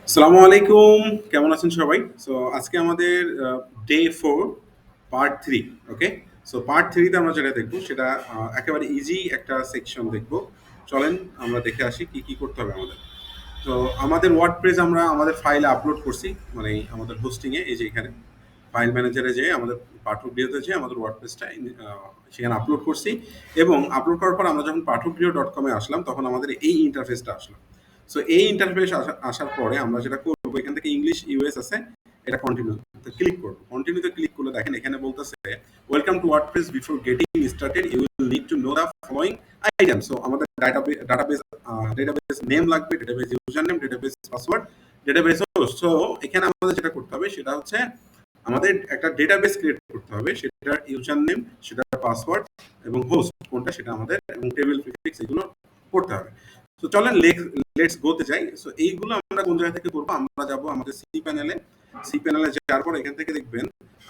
আসসালামু আলাইকুম। কেমন আছেন সবাই? সো আজকে আমাদের ডে 4 পার্ট 3। ওকে? সো পার্ট 3 তে আমরা যেটা দেখব সেটা একেবারে ইজি একটা সেকশন দেখব। চলেন আমরা দেখে আসি কি করতে হবে আমাদের। তো আমাদের ওয়ার্ডপ্রেস আমরা আমাদের ফাইলে আপলোড করছি, মানে আমাদের হোস্টিং এ এই যে এখানে ফাইল ম্যানেজারে যেয়ে আমাদের পাঠকগৃহতে যেয়ে আমাদের ওয়ার্ডপ্রেসটা সেখানে আপলোড করছি, এবং আপলোড করার পর আমরা যখন পাঠকগৃহ.com এ আসলাম তখন আমাদের এই ইন্টারফেসটা আসলো। সো এই ইন্টারফেস আসার পরে আমরা যেটা করবো, এখান থেকে ইংলিশ ইউএস আছে, এটা কন্টিনিউ ক্লিক করবো। কন্টিনিউতে ক্লিক করলে দেখেন এখানে বলতেছে welcome to WordPress, before getting started you will need to know the following item. So আমাদের ডাটাবেস নেম লাগবে, database user name, database password, database host. So এখানে আমাদের যেটা করতে হবে সেটা হচ্ছে আমাদের একটা ডেটাবেস ক্রিয়েট করতে হবে, সেটার ইউজার নেম, সেটার পাসওয়ার্ড এবং হোস্ট কোনটা সেটা আমাদের, এবং টেবিল প্রিফিক্স এগুলো করতে হবে। তো চলেন লেটস গোতে যাই। সো এইগুলো আমরা কোন জায়গা থেকে করবো, আমরা যাব আমাদের সি প্যানেলে যাওয়ার পর এখান থেকে দেখবেন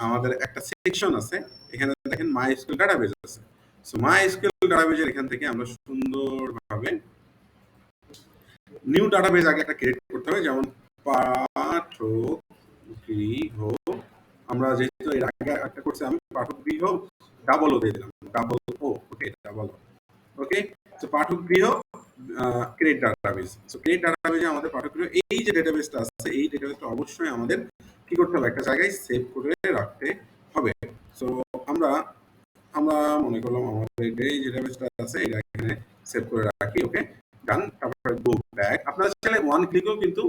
আমাদের একটা সেকশন আছে, এখানে দেখেন মাইস্কুয়েল ডাটাবেস আছে। সো মাইস্কুয়েল ডাটাবেজের এখান থেকে আমরা সুন্দরভাবে নিউ ডাটাবেস আগে একটা ক্রিয়েট করতে হবে, যেমন পাঠকগৃহ। আমরা যেহেতু এর আগে একটা করছি, আমি পাঠকগৃহ ডাবল ও দিয়ে দিলাম, ডাবল ও, ওকে, ডাবল ও, ওকে। তো পাঠকগৃহ ক্রিয়েট ডাটাবেস। সো ক্রিয়েট ডাটাবেজে আমাদের পাঠকগৃহ এই যে ডেটাবেসটা আছে, এই ডেটাবেসটা অবশ্যই আমাদের কি করতে হবে, একটা জায়গায় সেভ করে রাখতে হবে। সো আমরা আমরা মনে করলাম আমাদের এই যে ডেটাবেসটা আছে এটা এখানে সেভ করে রাখি, ওকে, ডান। তারপরে গো ব্যাক। আপনারা চাইলে ওয়ান ক্লিকেও কিন্তু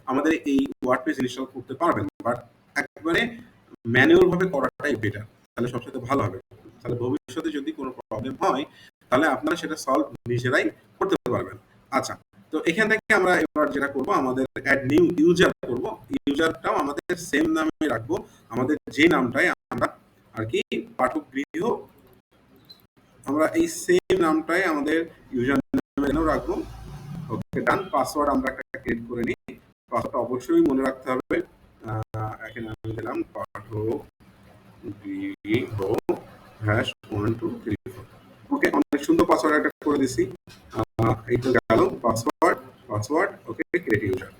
আমাদের এই ওয়ার্ডপ্রেস ইনস্টল করতে পারবেন, বাট একবারে ম্যানুয়াল ভাবে করাটাই বেটার, তাহলে সবচেয়ে ভালো হবে। তাহলে ভবিষ্যতে যদি কোনো প্রবলেম হয় তাহলে আপনারা সেটা সলভ নিজেরাই করতে পারবেন। আচ্ছা, তো এখান থেকে আমরা এবার যেটা করব, আমাদের অ্যাড নিউ ইউজার করব। ইউজারটাও আমাদের সেম নামে রাখবো, আমাদের যে নামটাই আমরা আর কি পাঠকগৃহ, আমরা এই সেম নামটাই আমাদের ইউজার নামেও রাখবো। ওকে, ডান। পাসওয়ার্ড আমরা একটা ক্রিয়েট করে নিই। পাসওয়ার্ডটা অবশ্যই মনে রাখতে হবে। এখানে আমি দিলাম পাঠকগৃহ হ্যাশ 1 2 3 4। ওকে, অনেক সুন্দর পাসওয়ার্ড একটা করে দিছি। এই তো গেল পাসওয়ার্ড, ওকে, ক্রিয়েট ইউজার।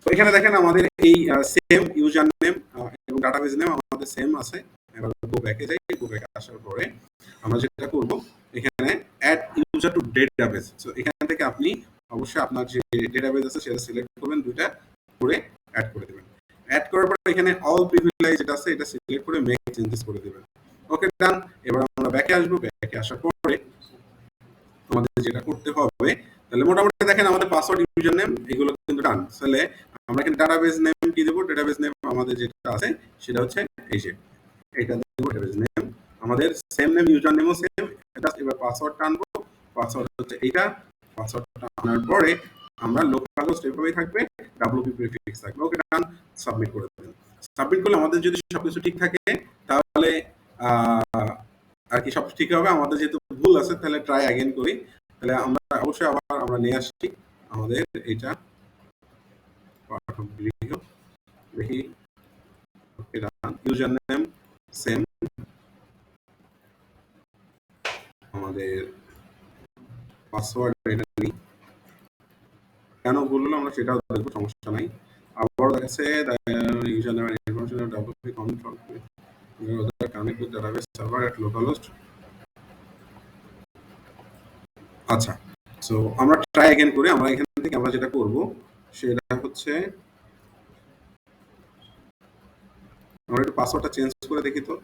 তো এখানে দেখেন আমাদের এই সেম ইউজার নেম এবং ডাটাবেস নেম আমাদের সেম আছে। এবার গো ব্যাকে যাই। গো ব্যাকে আসার পরে আমরা যেটা করব, এখানে add user to database. So এখান থেকে আপনি অবশ্যই আপনার যে ডেটাবেস আছে সেটা সিলেক্ট করবেন, দুইটা করে অ্যাড করে দেবেন। অ্যাড করার পর এখানে অল প্রিভিলেজ যেটা আছে এটা সিলেক্ট করে মেক চেঞ্জেস করে দেবেন। ওকে, ডান। এবার আমরা ব্যাকে আসবো। ব্যাকে আসার পরে আমাদের যেটা করতে হবে, তাহলে মোটামুটি দেখেন আমাদের পাসওয়ার্ড, ইউজার নেম এগুলো কিন্তু ডান। তাহলে আমরা এখানে ডাটাবেস নেম কি দেবো, ডাটাবেস নেম আমাদের যেটা আছে সেটা হচ্ছে এই যে এটা দেবো, ডাটাবেস নেম আমাদের সেম নেম, ইউজার নেমও সেম। এবার পাসওয়ার্ডটা আনবো, পাসওয়ার্ড হচ্ছে এইটা। পাসওয়ার্ডটা আনার পরে আমরা লোকাল হোস্ট এভাবেই থাকবে, ডাব্লিউপি প্রিফিক্স থাকবে। ওকে, ডান। সাবমিট করে দেবেন। সাবমিট করলে আমাদের যদি সবকিছু ঠিক থাকে তাহলে আর কি সব ঠিক হবে। আমাদের যেহেতু ভুল আছে তাহলে ট্রাই অ্যাগেন করি। তাহলে আমরা অবশ্যই আবার আমরা নিয়ে আসছি আমাদের এটা পাঠকগৃহ, দেখি। ওকে, ডান। ইউজার নেম সেম, আমাদের পাসওয়ার্ড এটা নেই, কেন ভুল হলো আমরা সেটাও দেখবো, সমস্যা নাই। আবার দেখাচ্ছে user name information WP control connect with database server at localhost. আচ্ছা, সো আমরা ট্রাই অ্যাগেন করি। আমরা এখান থেকে আমরা যেটা করব সেটা হচ্ছে আমরা একটু পাসওয়ার্ডটা চেঞ্জ করে দেখি। তো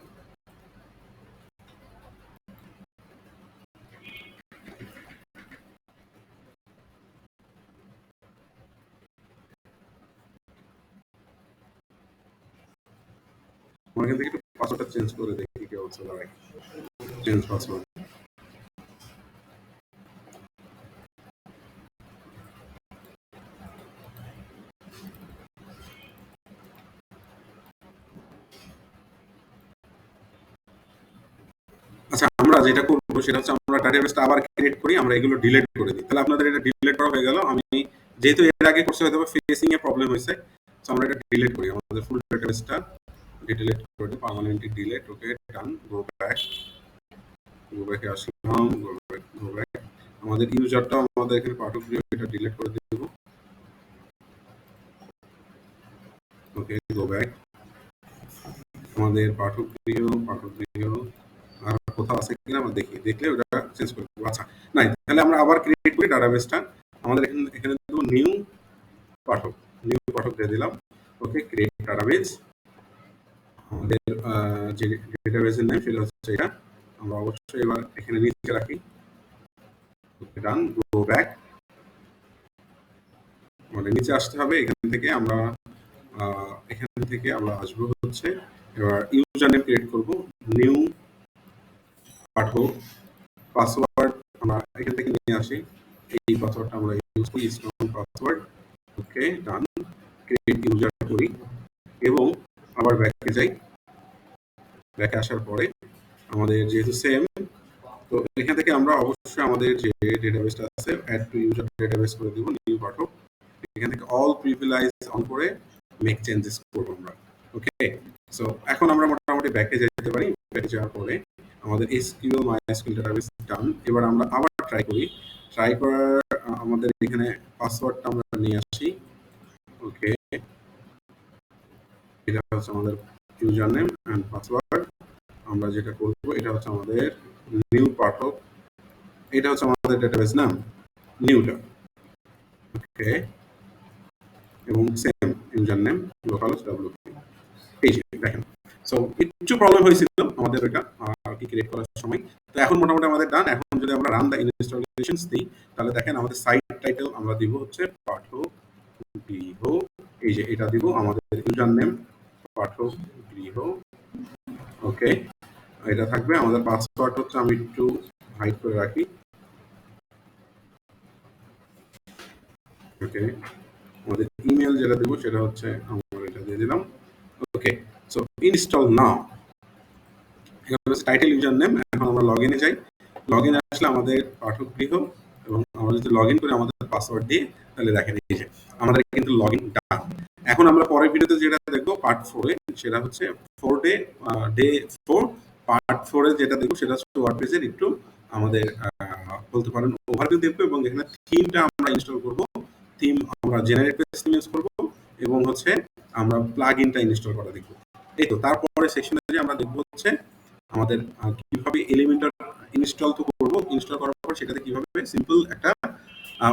আমরা এখান থেকে একটু পাসওয়ার্ডটা চেঞ্জ করে দেখি কি অবস্থা দাঁড়ায়। Change password. আচ্ছা, আমরা যেটা করবো সেটা হচ্ছে আমরা ডাটাবেসটা আবার ক্রিয়েট করি, আমরা এগুলো ডিলিট করে দিই। তাহলে আপনাদের এটা ডিলিট করা হয়ে গেল। আমি যেহেতু এর আগে করতে হয়তো ফেসিং এ প্রবলেম হয়েছে, তো আমরা এটা ডিলিট করি, আমাদের ফুল ডাটাবেসটা ডিলিট করে দিই, permanently delete. Okay, done. Go back. Go ব্যাকে আসলাম। Go back. আমাদের ইউজারটা আমাদের এখানে পাঠকগৃহ, এটা ডিলিট করে দিব। Go back. আমাদের পাঠকগৃহ আর কোথাও আছে কিনা আমরা দেখি, দেখলে ওটা চেঞ্জ করে দেবো। আচ্ছা, নাই, তাহলে আমরা আবার ক্রিয়েট করি ডাটাবেসটা। আমাদের এখানে এখানে দেবো পাঠক নিউ পাঠক দিয়ে দিলাম। ওকে, ক্রিয়েট ডাটাবেস। আমাদের যে ডেটাবেসের নেম সেটা হচ্ছে এটা। আমরা অবশ্যই এবার এখানে নিচে রাখি। ওকে, ডান, গো ব্যাক। আমাদের নিচে আসতে হবে। এখান থেকে আমরা আসবো হচ্ছে, এবার ইউজার নেম ক্রিয়েট করবো, নিউ পাঠক। পাসওয়ার্ড আমরা এখান থেকে নিয়ে আসি, এই পাসওয়ার্ডটা আমরা ইউজ করি, স্ট্রং পাসওয়ার্ড। ওকে, ডান, ক্রিয়েট ইউজার করি এবং আবার ব্যাকে যাই। ব্যাকে আসার পরে আমাদের যেহেতু সেম, তো এখান থেকে আমরা অবশ্যই আমাদের যে ডেটাবেসটা আছে অ্যাড টু ইউজার ডেটাবেস করে দিব, নিউ পাঠক। এখান থেকে অল প্রিভিলাইজ অন করে মেক চেঞ্জেস করবো আমরা। ওকে, সো এখন আমরা মোটামুটি ব্যাকে যেতে পারি। ব্যাকে যাওয়ার পরে আমাদের এসকিউএল মাইএসকিউএল ডেটাবেস ডান। এবার আমরা আবার ট্রাই করি। ট্রাই করার আমাদের এখানে পাসওয়ার্ডটা আমরা নিয়ে আসি। ওকে, এটা হচ্ছে আমাদের ইউজার নেম অ্যান্ড পাসওয়ার্ড। আমরা যেটা করবো এটা হচ্ছে আমাদের নিউ পাঠক, এটা হচ্ছে আমাদের ডেটাবেস নাম নিউটা। ওকে, এবং same user name local WP. এই যে দেখেন, সো একটু প্রবলেম হয়েছিল আমাদের এটা কি ক্রিয়েট করার সময়। তো এখন মোটামুটি আমাদের ডান। এখন যদি আমরা রান দ্য ইনস্টলেশনস দিই, তাহলে দেখেন আমাদের সাইট টাইটেল আমরা দিব হচ্ছে পাঠক গৃহ। এই যে এটা দিব আমাদের ইউজার নেম পাঠক গৃহ। ওকে, এটা থাকবে। আমাদের পাসওয়ার্ড হচ্ছে, আমি একটু হাইড করে রাখি। ওকে, আমাদের ইমেল যেটা দেবো সেটা হচ্ছে আমরা এটা দিয়ে দিলাম। ওকে, সো ইনস্টল নাও। এখানে হচ্ছে টাইটেল ইউজার নেম। এখন আমরা লগ ইনে যাই। লগ ইনে আসলে আমাদের পাঠক গৃহ, এবং আমরা যদি লগ ইন করে আমাদের পাসওয়ার্ড দিয়ে, তাহলে দেখেন এই যে আমাদের কিন্তু লগ ইন ডান। এখন আমরা পরের ভিডিওতে যেটা দেখবো পার্ট 4-এ, সেটা হচ্ছে ডে 4 পার্ট 4-এ যেটা দেখবো সেটা হচ্ছে ওয়ার্ডপ্রেসের একটু আমাদের বলতে পারেন ওভারভিউ দেখবো, এবং এখানে থিমটা আমরা ইনস্টল করব। থিম আমরা জেনারেট পেজ থিম ইউজ করব, এবং হচ্ছে আমরা প্লাগইনটা ইনস্টল করা দেখবো। এই তো তারপরে সেকশনে যে আমরা দেখবো হচ্ছে আমাদের কিভাবে এলিমেন্টর ইনস্টল তো করব, ইনস্টল করার পর সেটাতে কিভাবে সিম্পল একটা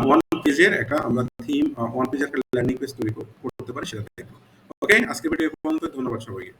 ওয়ান পেজের একটা আমরা থিম, ওয়ান পেজের একটা ল্যান্ডিং পেজ তৈরি করতে পারি সেটা দেখবো। ওকে, আজকে ভিডিও পর্যন্ত। ধন্যবাদ সবাইকে।